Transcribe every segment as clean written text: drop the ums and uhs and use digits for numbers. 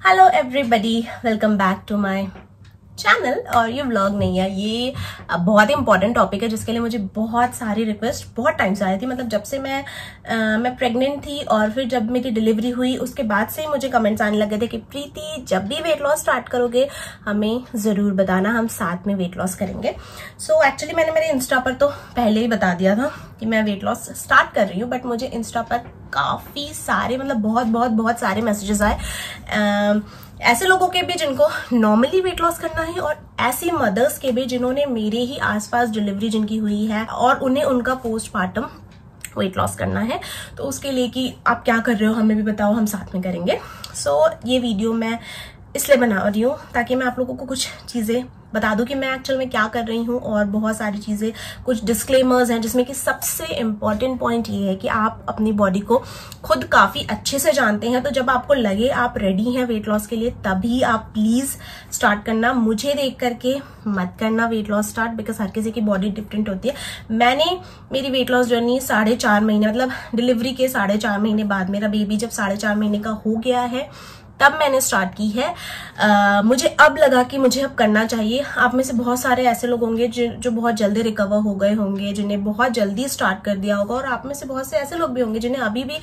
Hello everybody, welcome back to my channel. और ये vlog नहीं है, ये बहुत ही इंपॉर्टेंट टॉपिक है जिसके लिए मुझे बहुत सारी रिक्वेस्ट बहुत टाइम से आई थी। मतलब जब से मैं प्रेग्नेंट थी और फिर जब मेरी डिलीवरी हुई उसके बाद से मुझे कमेंट्स आने लगे थे कि प्रीति जब भी वेट लॉस स्टार्ट करोगे हमें जरूर बताना, हम साथ में वेट लॉस करेंगे। सो एक्चुअली मैंने मेरे इंस्टा पर तो पहले ही बता दिया था कि मैं वेट लॉस स्टार्ट कर रही हूँ, बट मुझे इंस्टा पर काफी सारे बहुत सारे मैसेजेस आए ऐसे लोगों के भी जिनको नॉर्मली वेट लॉस करना है और ऐसी मदर्स के भी जिन्होंने मेरे ही आसपास डिलीवरी जिनकी हुई है और उन्हें उनका पोस्टमार्टम वेट लॉस करना है। तो उसके लिए कि आप क्या कर रहे हो हमें भी बताओ, हम साथ में करेंगे। सो ये वीडियो मैं इसलिए बना रही हूँ ताकि मैं आप लोगों को कुछ चीजें बता दूं कि मैं एक्चुअल में क्या कर रही हूँ, और बहुत सारी चीजें, कुछ डिस्क्लेमर्स हैं जिसमें कि सबसे इम्पोर्टेंट पॉइंट ये है कि आप अपनी बॉडी को खुद काफी अच्छे से जानते हैं। तो जब आपको लगे आप रेडी हैं वेट लॉस के लिए तभी आप प्लीज स्टार्ट करना, मुझे देख करके मत करना वेट लॉस स्टार्ट, बिकॉज हर किसी की बॉडी डिफरेंट होती है। मैंने मेरी वेट लॉस जर्नी 4.5 महीने, मतलब डिलीवरी के 4.5 महीने बाद, मेरा बेबी जब 4.5 महीने का हो गया है तब मैंने स्टार्ट की है। मुझे अब लगा कि मुझे अब करना चाहिए। आप में से बहुत सारे ऐसे लोग होंगे जो बहुत जल्दी रिकवर हो गए होंगे, जिन्हें बहुत जल्दी स्टार्ट कर दिया होगा, और आप में से बहुत से ऐसे लोग भी होंगे जिन्हें अभी भी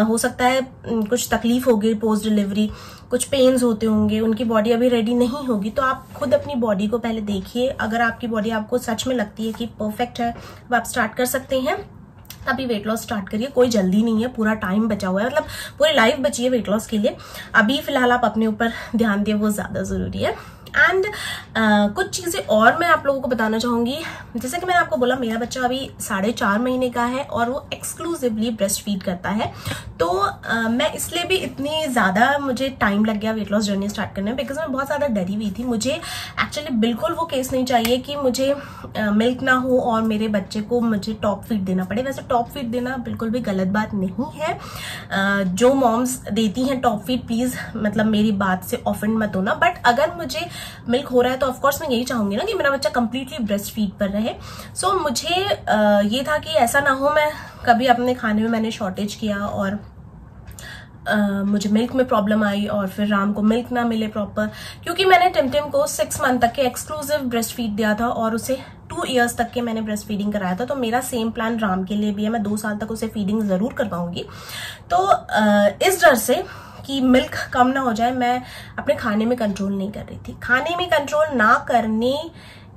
हो सकता है कुछ तकलीफ होगी पोस्ट डिलीवरी, कुछ पेन्स होते होंगे, उनकी बॉडी अभी रेडी नहीं होगी। तो आप खुद अपनी बॉडी को पहले देखिए, अगर आपकी बॉडी आपको सच में लगती है कि परफेक्ट है तो आप स्टार्ट कर सकते हैं, तभी वेट लॉस स्टार्ट करिए। कोई जल्दी नहीं है, पूरा टाइम बचा हुआ है, मतलब पूरी लाइफ बची है वेट लॉस के लिए। अभी फिलहाल आप अपने ऊपर ध्यान दें, वो ज्यादा जरूरी है। एंड कुछ चीजें और मैं आप लोगों को बताना चाहूंगी। जैसे कि मैंने आपको बोला मेरा बच्चा अभी 4.5 महीने का है और वो एक्सक्लूसिवली ब्रेस्ट फीड करता है। तो मैं इसलिए भी इतनी ज्यादा मुझे टाइम लग गया वेट लॉस जर्नी स्टार्ट करने में, बिकॉज मैं बहुत ज्यादा डरी हुई थी। मुझे एक्चुअली बिल्कुल वो केस नहीं चाहिए कि मुझे मिल्क ना हो और मेरे बच्चे को मुझे टॉप फीड देना पड़े। वैसे टॉप फीड देना बिल्कुल भी गलत बात नहीं है। जो मॉम्स देती हैं टॉप फीड, प्लीज मतलब मेरी बात से ऑफेंड मत होना, बट अगर मुझे मिल्क हो रहा है तो ऑफकोर्स मैं यही चाहूंगी ना कि मेरा बच्चा कंप्लीटली ब्रेस्ट फीड पर रहे। सो मुझे ये था कि ऐसा ना हो मैं कभी अपने खाने में मैंने शॉर्टेज किया और मुझे मिल्क में प्रॉब्लम आई और फिर राम को मिल्क ना मिले प्रॉपर, क्योंकि मैंने टिमटिम को 6 मंथ तक के एक्सक्लूसिव ब्रेस्ट फीड दिया था और उसे 2 इयर्स तक के मैंने ब्रेस्ट फीडिंग कराया था। तो मेरा सेम प्लान राम के लिए भी है, मैं 2 साल तक उसे फीडिंग जरूर करवाऊंगी। तो इस डर से कि मिल्क कम ना हो जाए मैं अपने खाने में कंट्रोल नहीं कर रही थी। खाने में कंट्रोल ना करने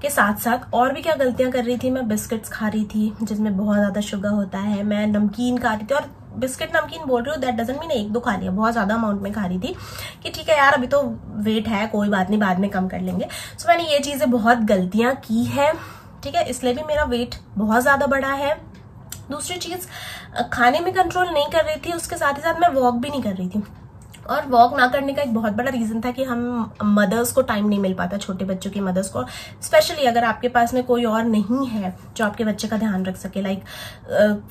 के साथ साथ और भी क्या गलतियां कर रही थी। मैं बिस्किट्स खा रही थी जिसमें बहुत ज्यादा शुगर होता है, मैं नमकीन खा रही थी, और बिस्किट नमकीन बोल रही हूँ दैट डजंट मीन 1-2 खा लिया, बहुत ज्यादा अमाउंट में खा रही थी कि ठीक है यार अभी तो वेट है, कोई बात नहीं बाद में कम कर लेंगे। सो मैंने ये चीजें बहुत गलतियां की है, ठीक है, इसलिए भी मेरा वेट बहुत ज्यादा बढ़ा है। दूसरी चीज, खाने में कंट्रोल नहीं कर रही थी, उसके साथ ही साथ मैं वॉक भी नहीं कर रही थी। और वॉक ना करने का एक बहुत बड़ा रीजन था कि हम मदर्स को टाइम नहीं मिल पाता, छोटे बच्चों की मदर्स को, स्पेशली अगर आपके पास में कोई और नहीं है जो आपके बच्चे का ध्यान रख सके, लाइक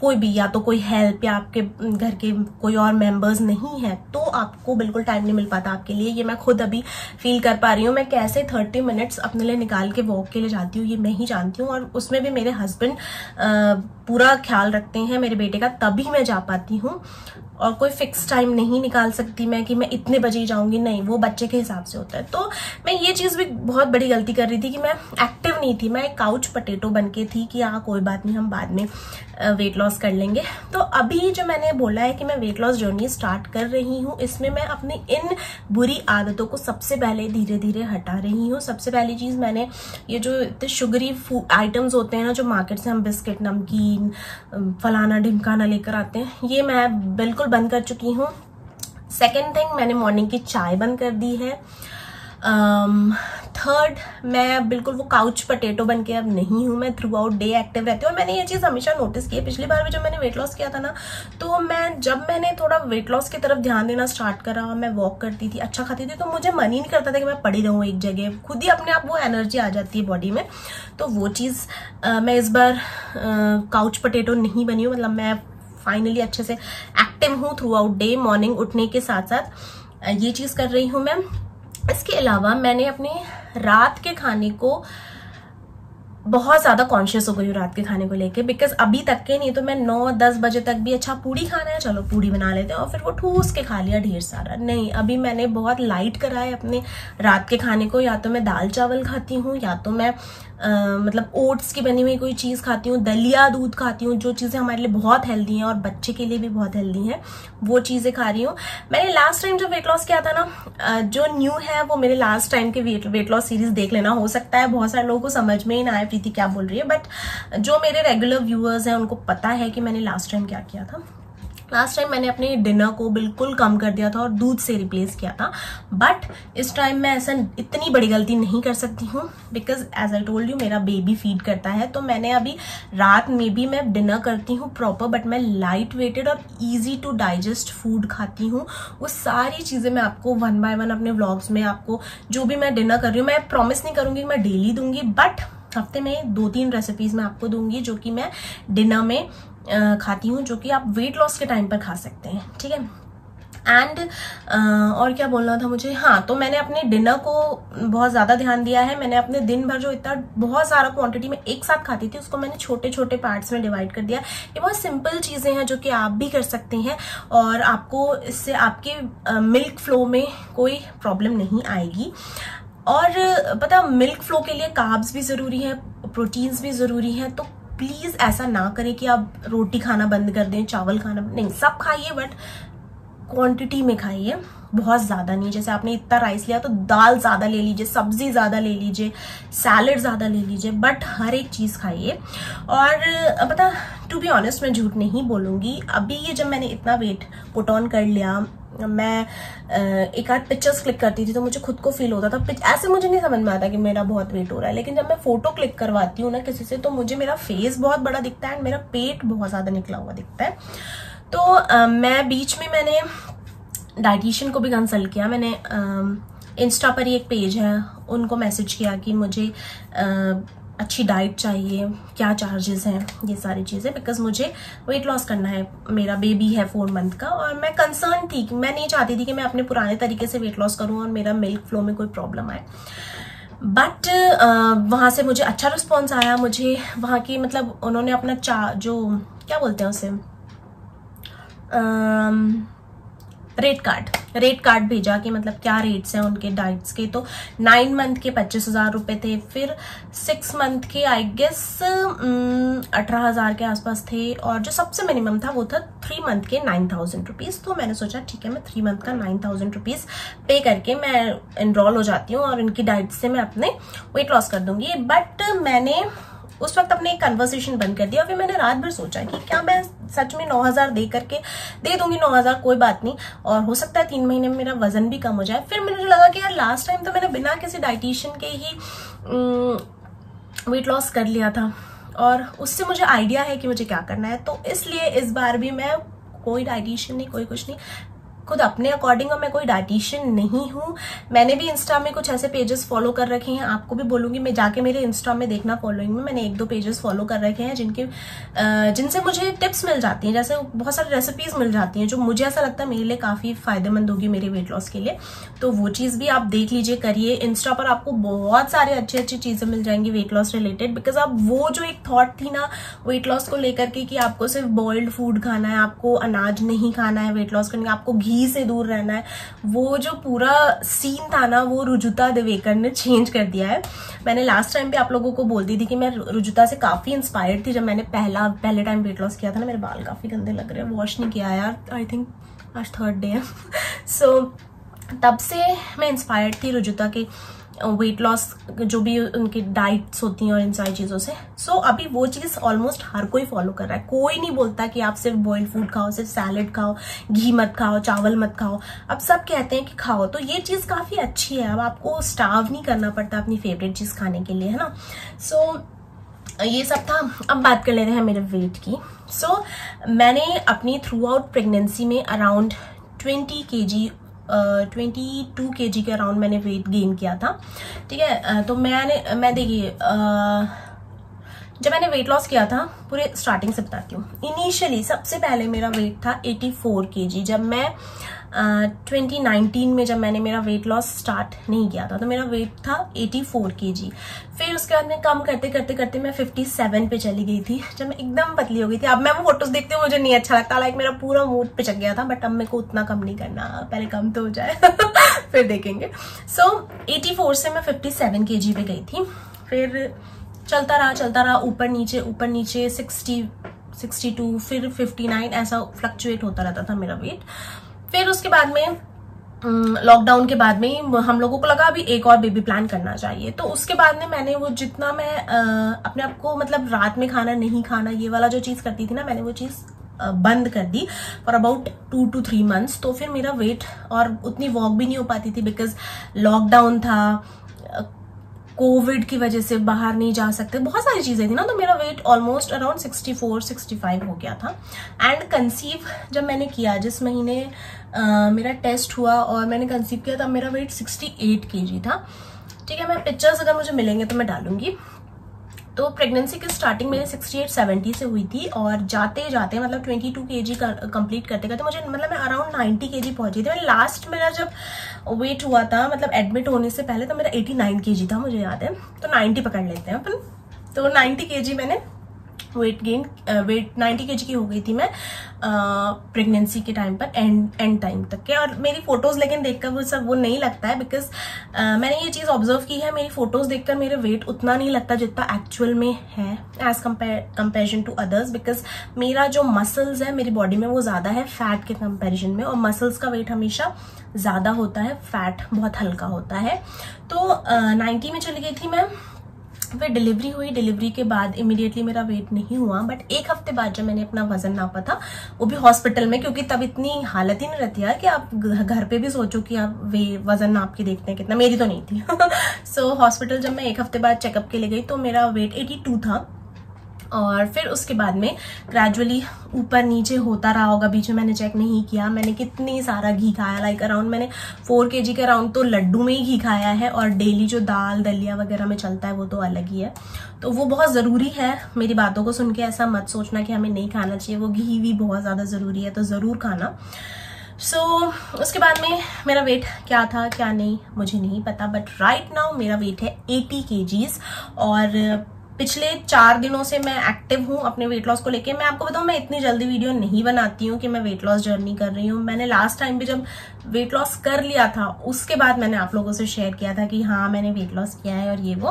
कोई भी, या तो कोई हेल्प या आपके घर के कोई और मेंबर्स नहीं है, तो आपको बिल्कुल टाइम नहीं मिल पाता आपके लिए। ये मैं खुद अभी फील कर पा रही हूँ। मैं कैसे 30 मिनट्स अपने लिए निकाल के वॉक के लिए जाती हूँ ये मैं ही जानती हूँ, और उसमें भी मेरे हस्बैंड पूरा ख्याल रखते हैं मेरे बेटे का, तभी मैं जा पाती हूँ। और कोई फिक्स टाइम नहीं निकाल सकती मैं कि मैं इतने बजे ही जाऊंगी, नहीं, वो बच्चे के हिसाब से होता है। तो मैं ये चीज भी बहुत बड़ी गलती कर रही थी कि मैं एक्टिव नहीं थी, मैं एक काउच पोटैटो बन के थी कि हाँ कोई बात नहीं हम बाद में वेट लॉस कर लेंगे। तो अभी जो मैंने बोला है कि मैं वेट लॉस जर्नी स्टार्ट कर रही हूँ, इसमें मैं अपनी इन बुरी आदतों को सबसे पहले धीरे धीरे हटा रही हूँ। सबसे पहली चीज, मैंने ये जो इतने शुगरी फूड आइटम्स होते हैं ना जो मार्केट से हम बिस्किट नमकीन फलाना ढिमकाना लेकर आते हैं, ये मैं बिल्कुल बंद कर चुकी हूँ। सेकेंड थिंग, मैंने मॉर्निंग की चाय बंद कर दी है। थर्ड, मैं बिल्कुल वो काउच पोटैटो बन के अब नहीं हूं, मैं थ्रू आउट डे एक्टिव रहती हूँ। और मैंने ये चीज हमेशा नोटिस की है, पिछली बार भी जब मैंने वेट लॉस किया था ना, तो जब मैंने थोड़ा वेट लॉस की तरफ ध्यान देना स्टार्ट करा, मैं वॉक करती थी, अच्छा खाती थी, तो मुझे मन ही नहीं करता था कि मैं पड़ी रहूं एक जगह, खुद ही अपने आप वो एनर्जी आ जाती है बॉडी में। तो वो चीज मैं इस बार काउच पोटैटो नहीं बनी हूँ, मतलब मैं फाइनली अच्छे से एक्टिव हूँ थ्रू आउट डे, मॉर्निंग उठने के साथ साथ ये चीज कर रही हूँ मैं। इसके अलावा मैंने अपने रात के खाने को बहुत ज्यादा कॉन्शियस हो गई हूँ रात के खाने को लेके, बिकॉज अभी तक के नहीं तो मैं 9-10 बजे तक भी अच्छा पूड़ी खाना है चलो पूड़ी बना लेते हैं और फिर वो ठूस के खा लिया ढेर सारा। नहीं, अभी मैंने बहुत लाइट करा है अपने रात के खाने को। या तो मैं दाल चावल खाती हूँ, या तो मैं मतलब ओट्स की बनी हुई कोई चीज खाती हूँ, दलिया दूध खाती हूँ, जो चीजें हमारे लिए बहुत हेल्दी हैं और बच्चे के लिए भी बहुत हेल्दी हैं, वो चीजें खा रही हूँ। मैंने लास्ट टाइम जो वेट लॉस किया था ना, जो न्यू है वो मेरे लास्ट टाइम के वेट लॉस सीरीज देख लेना। हो सकता है बहुत सारे लोगों को समझ में ही ना आए प्रीति क्या बोल रही है, बट जो मेरे रेगुलर व्यूअर्स हैं उनको पता है कि मैंने लास्ट टाइम क्या किया था। लास्ट टाइम मैंने अपने डिनर को बिल्कुल कम कर दिया था और दूध से रिप्लेस किया था, बट इस टाइम मैं ऐसा इतनी बड़ी गलती नहीं कर सकती हूँ, because as I told you मेरा बेबी फीड करता है। तो मैंने अभी रात में भी मैं डिनर करती हूँ प्रॉपर, बट मैं लाइट वेटेड और इजी टू डाइजेस्ट फूड खाती हूँ। वो सारी चीजें मैं आपको 1 by 1 अपने व्लॉग्स में, आपको जो भी मैं डिनर कर रही हूँ, मैं प्रॉमिस नहीं करूंगी कि मैं डेली दूंगी, बट हफ्ते में 2-3 रेसिपीज मैं आपको दूंगी जो कि मैं डिनर में खाती हूँ, जो कि आप वेट लॉस के टाइम पर खा सकते हैं, ठीक है। एंड और क्या बोलना था मुझे, हाँ, तो मैंने अपने डिनर को बहुत ज्यादा ध्यान दिया है। मैंने अपने दिन भर जो इतना बहुत सारा क्वांटिटी में एक साथ खाती थी उसको मैंने छोटे छोटे पार्ट्स में डिवाइड कर दिया। ये बहुत सिंपल चीजें हैं जो कि आप भी कर सकते हैं और आपको इससे आपके मिल्क फ्लो में कोई प्रॉब्लम नहीं आएगी। और पता, मिल्क फ्लो के लिए कार्ब्स भी जरूरी है, प्रोटीन्स भी जरूरी है। तो प्लीज ऐसा ना करें कि आप रोटी खाना बंद कर दें, चावल खाना नहीं, सब खाइए बट क्वांटिटी में खाइए, बहुत ज्यादा नहीं। जैसे आपने इतना राइस लिया तो दाल ज्यादा ले लीजिए, सब्जी ज्यादा ले लीजिए, सैलेड ज्यादा ले लीजिए, बट हर एक चीज खाइए। और पता, टू बी ऑनेस्ट मैं झूठ नहीं बोलूंगी, अभी ये जब मैंने इतना वेट पुट ऑन कर लिया, मैं एक आध पिक्चर्स क्लिक करती थी तो मुझे खुद को फील होता था, ऐसे मुझे नहीं समझ में आता कि मेरा बहुत वेट हो रहा है, लेकिन जब मैं फोटो क्लिक करवाती हूँ ना किसी से तो मुझे मेरा फेस बहुत बड़ा दिखता है एंड मेरा पेट बहुत ज्यादा निकला हुआ दिखता है। तो मैं बीच में मैंने डाइटिशियन को भी कंसल्ट किया। मैंने इंस्टा पर ही एक पेज है, उनको मैसेज किया कि मुझे अच्छी डाइट चाहिए, क्या चार्जेस हैं, ये सारी चीजें, बिकॉज मुझे वेट लॉस करना है। मेरा बेबी है 4 मंथ का और मैं कंसर्न थी कि मैं नहीं चाहती थी कि मैं अपने पुराने तरीके से वेट लॉस करूं और मेरा मिल्क फ्लो में कोई प्रॉब्लम आए। बट वहां से मुझे अच्छा रिस्पॉन्स आया। मुझे वहां की मतलब उन्होंने अपना जो क्या बोलते हैं उसे, रेट कार्ड भेजा कि मतलब क्या रेट्स हैं उनके डाइट्स के। तो 9 मंथ के 25,000 रुपए थे, फिर 6 मंथ के आई गेस 18,000 के आसपास थे, और जो सबसे मिनिमम था वो था 3 मंथ के 9,000 रुपीज। तो मैंने सोचा ठीक है, मैं 3 मंथ का 9,000 रुपीज पे करके मैं एनरोल हो जाती हूँ और इनकी डाइट से मैं अपने वेट लॉस कर दूंगी। बट मैंने उस वक्त अपने एक कन्वर्सेशन बंद कर दिया। फिर मैंने रात भर सोचा कि क्या मैं सच में 9,000 दे करके दे दूंगी 9,000, कोई बात नहीं, और हो सकता है 3 महीने में मेरा वजन भी कम हो जाए। फिर मुझे लगा कि यार लास्ट टाइम तो मैंने बिना किसी डाइटिशियन के ही वेट लॉस कर लिया था और उससे मुझे आइडिया है कि मुझे क्या करना है। तो इसलिए इस बार भी मैं कोई डाइटिशियन नहीं, कोई कुछ नहीं, खुद अपने अकॉर्डिंग, और मैं कोई डाइटिशियन नहीं हूँ। मैंने भी इंस्टा में कुछ ऐसे पेजेस फॉलो कर रखे हैं, आपको भी बोलूंगी मैं जाके मेरे इंस्टा में देखना, फॉलोइंग में मैंने 1-2 पेजेस फॉलो कर रखे हैं जिनसे मुझे टिप्स मिल जाती हैं, जैसे बहुत सारी रेसिपीज मिल जाती हैं जो मुझे ऐसा लगता है मेरे लिए काफी फायदेमंद होगी मेरे वेट लॉस के लिए। तो वो चीज भी आप देख लीजिए, करिए। इंस्टा पर आपको बहुत सारे अच्छी अच्छी चीजें मिल जाएंगी वेट लॉस रिलेटेड, बिकॉज अब वो जो एक थॉट थी ना वेट लॉस को लेकर के कि आपको सिर्फ बॉइल्ड फूड खाना है, आपको अनाज नहीं खाना है वेट लॉस करने का, आपको घी से दूर रहना है, वो जो पूरा सीन था ना वो रुजुता दिवेकर ने चेंज कर दिया है। मैंने लास्ट टाइम भी आप लोगों को बोलती थी कि मैं रुजुता से काफी इंस्पायर्ड थी। जब मैंने पहले टाइम वेट लॉस किया था ना, मेरे बाल काफी गंदे लग रहे हैं, वॉश नहीं किया यार, आई थिंक आज 3rd डे है। सो तब से मैं इंस्पायर्ड थी रुजुता के वेट लॉस जो भी उनकी डाइट्स होती हैं और इन सारी चीजों से। सो अभी वो चीज ऑलमोस्ट हर कोई फॉलो कर रहा है। कोई नहीं बोलता कि आप सिर्फ बॉइल्ड फूड खाओ, सिर्फ सैलेड खाओ, घी मत खाओ, चावल मत खाओ। अब सब कहते हैं कि खाओ, तो ये चीज काफी अच्छी है। अब आपको स्टार्व नहीं करना पड़ता अपनी फेवरेट चीज खाने के लिए, है ना। सो ये सब था। अब बात कर लेते हैं मेरे वेट की। सो मैंने अपनी थ्रू आउट प्रेगनेंसी में अराउंड 22 kg के अराउंड मैंने वेट गेन किया था, ठीक है। तो मैं देखिए जब मैंने वेट लॉस किया था, पूरे स्टार्टिंग से बताती हूँ। इनिशियली सबसे पहले मेरा वेट था 84 kg। जब मैं 2019 में जब मैंने मेरा वेट लॉस स्टार्ट नहीं किया था तो मेरा वेट था 84 kg। फिर उसके बाद में कम करते करते करते मैं 57 पे चली गई थी, जब मैं एकदम पतली हो गई थी। अब मैं वो फोटोज देखती हूँ मुझे नहीं अच्छा लगता, लाइक मेरा पूरा मूड पिचक गया था, बट अब मेरे को उतना कम नहीं करना, पहले कम तो हो जाए फिर देखेंगे। सो 84 से मैं 57 kg पे गई थी। फिर चलता रहा ऊपर नीचे 60, 62, फिर 59, ऐसा फ्लक्चुएट होता रहता था मेरा वेट। फिर उसके बाद में लॉकडाउन के बाद में हम लोगों को लगा अभी एक और बेबी प्लान करना चाहिए, तो उसके बाद में मैंने वो जितना मैं अपने आप को मतलब रात में खाना नहीं खाना ये वाला जो चीज करती थी ना, मैंने वो चीज बंद कर दी फॉर अबाउट 2 to 3 months। तो फिर मेरा वेट, और उतनी वॉक भी नहीं हो पाती थी बिकॉज लॉकडाउन था, कोविड की वजह से बाहर नहीं जा सकते, बहुत सारी चीजें थी ना, तो मेरा वेट ऑलमोस्ट अराउंड 64-65 हो गया था। एंड कंसीव जब मैंने किया, जिस महीने मेरा टेस्ट हुआ और मैंने कंसीव किया, तब मेरा वेट 68 kg था। ठीक है, मैं पिक्चर्स अगर मुझे मिलेंगे तो मैं डालूंगी। तो प्रेगनेंसी की स्टार्टिंग मेरी 68-70 से हुई थी, और जाते जाते मतलब 22 kg कंप्लीट करते करते मुझे मतलब मैं अराउंड 90 kg पहुंची थी। मैं लास्ट मेरा जब वेट हुआ था मतलब एडमिट होने से पहले, तो मेरा 89 kg था, मुझे याद है। तो 90 पकड़ लेते हैं अपन। तो 90 kg मैंने वेट 90 kg की हो गई थी मैं प्रेगनेंसी के टाइम पर, एंड टाइम तक के। और मेरी फोटोज लेकिन देखकर वो सब वो नहीं लगता है, बिकॉज मैंने ये चीज ऑब्जर्व की है, मेरी फोटोज देखकर मेरे वेट उतना नहीं लगता जितना एक्चुअल में है as comparison to others, because मेरा जो मसल्स है मेरी बॉडी में वो ज्यादा है फैट के कंपेरिजन में, और मसल्स का वेट हमेशा ज्यादा होता है, फैट बहुत हल्का होता है। तो 90 में चली गई थी मैं। फिर डिलीवरी हुई, डिलीवरी के बाद इमीडिएटली मेरा वेट नहीं हुआ, बट एक हफ्ते बाद जब मैंने अपना वजन नापा था, वो भी हॉस्पिटल में, क्योंकि तब इतनी हालत ही नहीं रहती यार कि आप घर पे भी सोचो कि आप वजन नाप के देखते हैं कितना, मेरी तो नहीं थी सो हॉस्पिटल जब मैं एक हफ्ते बाद चेकअप के लिए गई तो मेरा वेट 82 था। और फिर उसके बाद में ग्रेजुअली ऊपर नीचे होता रहा होगा, बीच में मैंने चेक नहीं किया। मैंने कितनी सारा घी खाया, लाइक अराउंड मैंने 4 kg के अराउंड तो लड्डू में ही घी खाया है, और डेली जो दाल दलिया वगैरह में चलता है वो तो अलग ही है, तो वो बहुत जरूरी है। मेरी बातों को सुन के ऐसा मत सोचना कि हमें नहीं खाना चाहिए, वो घी भी बहुत ज्यादा जरूरी है, तो जरूर खाना। उसके बाद में मेरा वेट क्या था क्या नहीं मुझे नहीं पता, बट राइट नाउ मेरा वेट है 80 kgs। और पिछले 4 दिनों से मैं एक्टिव हूँ अपने वेट लॉस को लेके। मैं आपको बताऊँ, मैं इतनी जल्दी वीडियो नहीं बनाती हूँ कि मैं वेट लॉस जर्नी कर रही हूँ। मैंने लास्ट टाइम भी जब वेट लॉस कर लिया था उसके बाद मैंने आप लोगों से शेयर किया था कि हाँ मैंने वेट लॉस किया है और ये वो,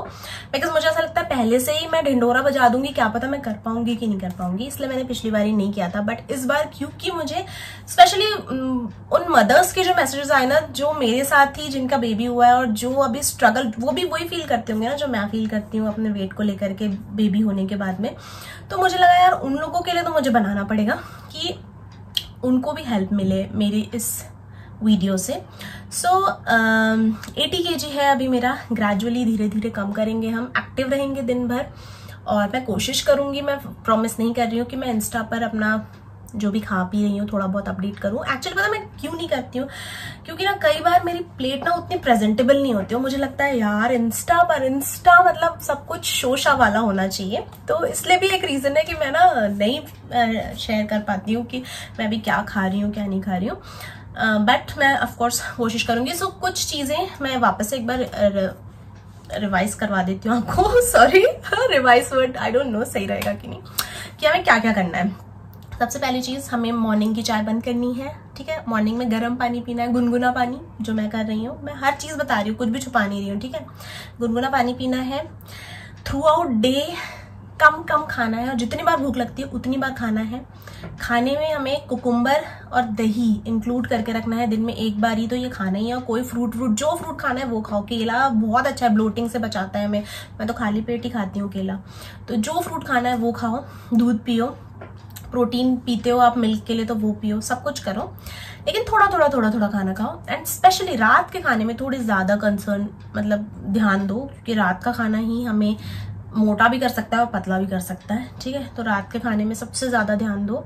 बिकॉज मुझे ऐसा लगता है पहले से ही मैं ढिंडोरा बजा दूंगी, क्या पता मैं कर पाऊंगी कि नहीं कर पाऊंगी, इसलिए मैंने पिछली बार ही नहीं किया था। बट इस बार क्योंकि मुझे स्पेशली उन मदर्स के जो मैसेजेस आए ना, जो मेरे साथ ही जिनका बेबी हुआ है और जो अभी स्ट्रगल, वो भी वही फील करते होंगे ना जो मैं फील करती हूँ अपने वेट को लेकर के बेबी होने के बाद में, तो मुझे लगा यार उन लोगों के लिए तो मुझे बनाना पड़ेगा कि उनको भी हेल्प मिले मेरी इस वीडियो से। 80 kg है अभी मेरा, ग्रेजुअली धीरे धीरे कम करेंगे हम, एक्टिव रहेंगे दिन भर, और मैं कोशिश करूंगी, मैं प्रॉमिस नहीं कर रही हूँ कि मैं इंस्टा पर अपना जो भी खा पी रही हूँ थोड़ा बहुत अपडेट करूँ। एक्चुअली पता मैं क्यों नहीं करती हूँ, क्योंकि ना कई बार मेरी प्लेट ना उतनी प्रेजेंटेबल नहीं होती है, मुझे लगता है यार इंस्टा मतलब सब कुछ शोशा वाला होना चाहिए, तो इसलिए भी एक रीजन है कि मैं ना नहीं शेयर कर पाती हूँ कि मैं अभी क्या खा रही हूँ क्या नहीं खा रही हूँ, बट मैं ऑफकोर्स कोशिश करूंगी। सो कुछ चीजें मैं वापस एक बार रिवाइज करवा देती हूँ आपको sorry revise word I don't know सही रहेगा कि नहीं, कि हमें क्या क्या करना है। सबसे पहली चीज, हमें मॉर्निंग की चाय बंद करनी है, ठीक है। मॉर्निंग में गर्म पानी पीना है, गुनगुना पानी, जो मैं कर रही हूँ, मैं हर चीज बता रही हूँ, कुछ भी छुपा नहीं रही हूँ, ठीक है। गुनगुना पानी पीना है। थ्रू आउट डे कम कम खाना है, और जितनी बार भूख लगती है उतनी बार खाना है। खाने में हमें कुकुम्बर और दही इंक्लूड करके रखना है, दिन में एक बार ही तो ये खाना ही है। कोई फ्रूट जो फ्रूट खाना है वो खाओ, केला बहुत अच्छा है, ब्लोटिंग से बचाता है, मैं तो खाली पेट ही खाती हूँ केला, तो जो फ्रूट खाना है वो खाओ। दूध पियो, प्रोटीन पीते हो आप मिल्क के लिए तो वो पियो, सब कुछ करो, लेकिन थोड़ा खाना खाओ। एंड स्पेशली रात के खाने में थोड़ी ज्यादा कंसर्न मतलब ध्यान दो, क्योंकि रात का खाना ही हमें मोटा भी कर सकता है और पतला भी कर सकता है, ठीक है। तो रात के खाने में सबसे ज्यादा ध्यान दो।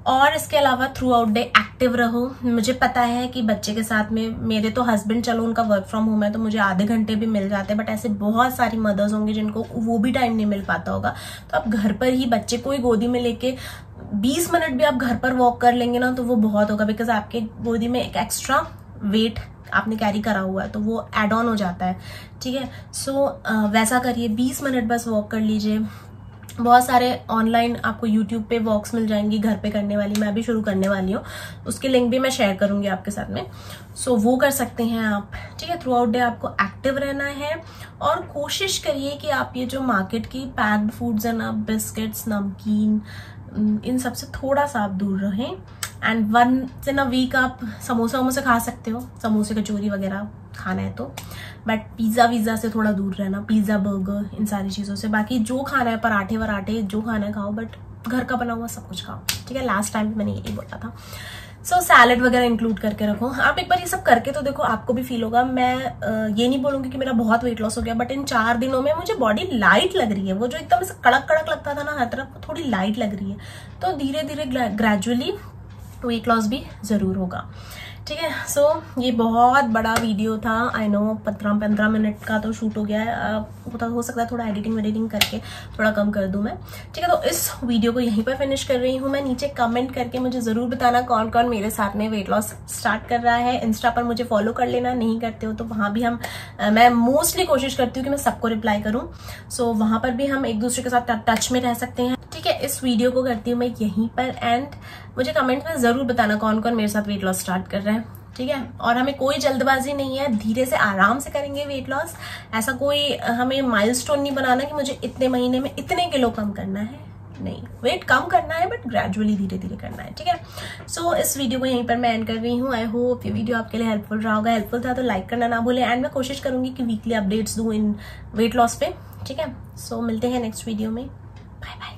और इसके अलावा थ्रू आउट डे एक्टिव रहो। मुझे पता है कि बच्चे के साथ में, मेरे तो हस्बैंड चलो उनका वर्क फ्रॉम होम है तो मुझे आधे घंटे भी मिल जाते हैं, बट ऐसे बहुत सारी मदर्स होंगी जिनको वो भी टाइम नहीं मिल पाता होगा, तो आप घर पर ही बच्चे को ही गोदी में लेके 20 मिनट भी आप घर पर वॉक कर लेंगे ना तो वो बहुत होगा, बिकॉज आपके बॉडी में एक एक्स्ट्रा वेट आपने कैरी करा हुआ है तो वो एड ऑन हो जाता है, ठीक है। सो वैसा करिए, 20 मिनट बस वॉक कर लीजिए। बहुत सारे ऑनलाइन आपको यूट्यूब पे वॉक्स मिल जाएंगी घर पे करने वाली, मैं भी शुरू करने वाली हूँ, उसके लिंक भी मैं शेयर करूंगी आपके साथ में। सो वो कर सकते हैं आप, ठीक है। थ्रू आउट डे आपको एक्टिव रहना है और कोशिश करिए कि आप ये जो मार्केट की पैक्ड फूड्स है ना, बिस्किट्स, नमकीन, इन सब से थोड़ा सा आप दूर रहें। And once in a week आप समोसा वमोसा खा सकते हो, समोसे कचौरी वगैरह खाना है तो, बट पिज्जा वीजा से थोड़ा दूर रहना, पिज्जा बर्गर इन सारी चीज़ों से। बाकी जो खाना है, पराठे वराठे जो खाना है खाओ, बट घर का बना हुआ सब कुछ खाओ, ठीक है। लास्ट टाइम मैंने यही बोला था। सो सैलेड वगैरह इंक्लूड करके रखो। आप एक बार ये सब करके तो देखो, आपको भी फील होगा। मैं ये नहीं बोलूंगी कि मेरा बहुत वेट लॉस हो गया, बट इन 4 दिनों में मुझे बॉडी लाइट लग रही है। वो जो एकदम कड़क कड़क लगता था ना हर तरफ, वो थोड़ी लाइट लग रही है। तो धीरे धीरे ग्रेजुअली वेट लॉस भी जरूर होगा, ठीक है। सो ये बहुत बड़ा वीडियो था, आई नो 15 मिनट का तो शूट हो गया है। हो सकता है थोड़ा एडिटिंग करके थोड़ा कम कर दूं मैं, ठीक है। तो इस वीडियो को यहीं पर फिनिश कर रही हूँ मैं। नीचे कमेंट करके मुझे जरूर बताना कौन कौन मेरे साथ में वेट लॉस स्टार्ट कर रहा है। इंस्टा पर मुझे फॉलो कर लेना, नहीं करते हो तो वहां भी मैं मोस्टली कोशिश करती हूँ कि मैं सबको रिप्लाई करूँ। सो वहां पर भी हम एक दूसरे के साथ टच में रह सकते हैं, ठीक है। इस वीडियो को करती हूँ मैं यहीं पर एंड मुझे कमेंट में जरूर बताना कौन कौन मेरे साथ वेट लॉस स्टार्ट कर रहा है, ठीक है। और हमें कोई जल्दबाजी नहीं है, धीरे से आराम से करेंगे वेट लॉस। ऐसा कोई हमें माइलस्टोन नहीं बनाना कि मुझे इतने महीने में इतने किलो कम करना है, नहीं। वेट कम करना है बट ग्रेजुअली धीरे धीरे करना है, ठीक है। सो इस वीडियो को यहीं पर मैं एंड कर रही हूँ। आई होप ये वीडियो आपके लिए हेल्पफुल रहा होगा। हेल्पफुल था तो लाइक करना ना भूलें एंड मैं कोशिश करूंगी कि वीकली अपडेट्स दूं इन वेट लॉस पे, ठीक है। सो मिलते हैं नेक्स्ट वीडियो में, बाय बाय।